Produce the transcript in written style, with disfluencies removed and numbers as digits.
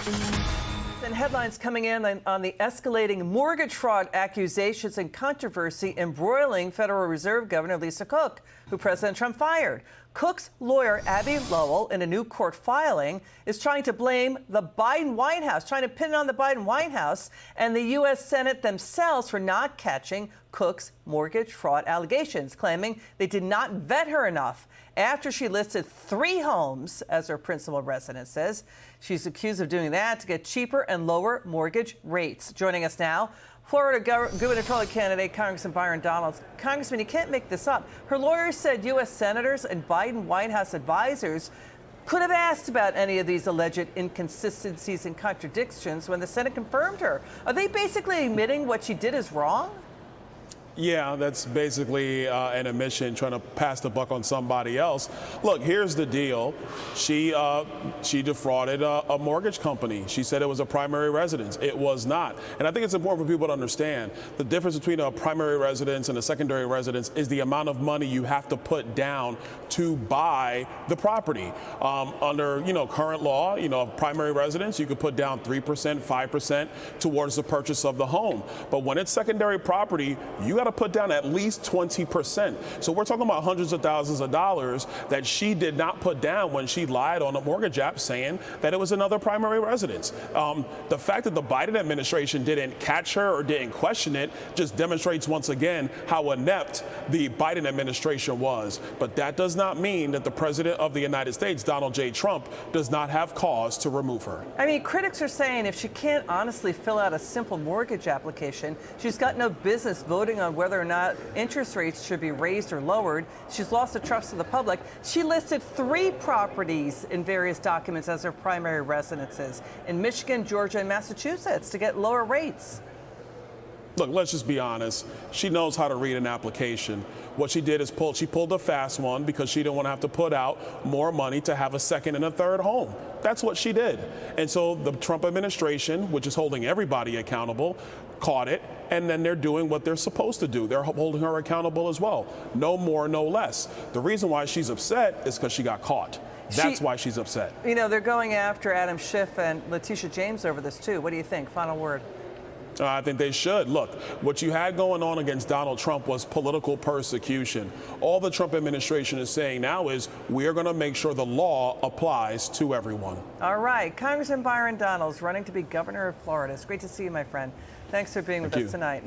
And headlines coming in on the escalating mortgage fraud accusations and controversy embroiling Federal Reserve Governor Lisa Cook, who President Trump fired. Cook's lawyer, Abby Lowell, in a new court filing, is trying to blame the Biden White House, trying to pin it on the Biden White House and the U.S. Senate themselves for not catching Cook's mortgage fraud allegations, claiming they did not vet her enough after she listed 3 homes as her principal residences. She's accused of doing that to get cheaper and lower mortgage rates. Joining us now, Florida gubernatorial candidate Congressman Byron Donalds. Congressman, you can't make this up. Her lawyers said U.S. senators and Biden White House advisors could have asked about any of these alleged inconsistencies and contradictions when the Senate confirmed her. Are they basically admitting what she did is wrong? Yeah, that's basically an admission trying to pass the buck on somebody else. Look, here's the deal. She defrauded a mortgage company. She said it was a primary residence. It was not. And I think it's important for people to understand the difference between a primary residence and a secondary residence is the amount of money you have to put down to buy the property. Under current law, primary residence, you could put down 3%, 5% towards the purchase of the home. But when it's secondary property, you got to put down at least 20%. So we're talking about hundreds of thousands of dollars that she did not put down when she lied on a mortgage app saying that it was another primary residence. The fact that the Biden administration didn't catch her or didn't question it just demonstrates once again how inept the Biden administration was. But that does not mean that the president of the United States, Donald J. Trump, does not have cause to remove her. I mean, critics are saying if she can't honestly fill out a simple mortgage application, she's got no business voting on whether or not interest rates should be raised or lowered. She's lost the trust of the public. She listed 3 properties in various documents as her primary residences in Michigan, Georgia, and Massachusetts to get lower rates. Look, let's just be honest. She knows how to read an application. What she did is she pulled a fast one because she didn't want to have to put out more money to have a second and a third home. That's what she did. And so the Trump administration, which is holding everybody accountable, caught it, and then they're doing what they're supposed to do. They're holding her accountable as well. No more, no less. The reason why she's upset is because she got caught. That's why she's upset. They're going after Adam Schiff and Letitia James over this, too. What do you think? Final word. I think they should. Look, what you had going on against Donald Trump was political persecution. All the Trump administration is saying now is we are going to make sure the law applies to everyone. All right. Congressman Byron Donalds running to be governor of Florida. It's great to see you, my friend. Thanks for being with us tonight.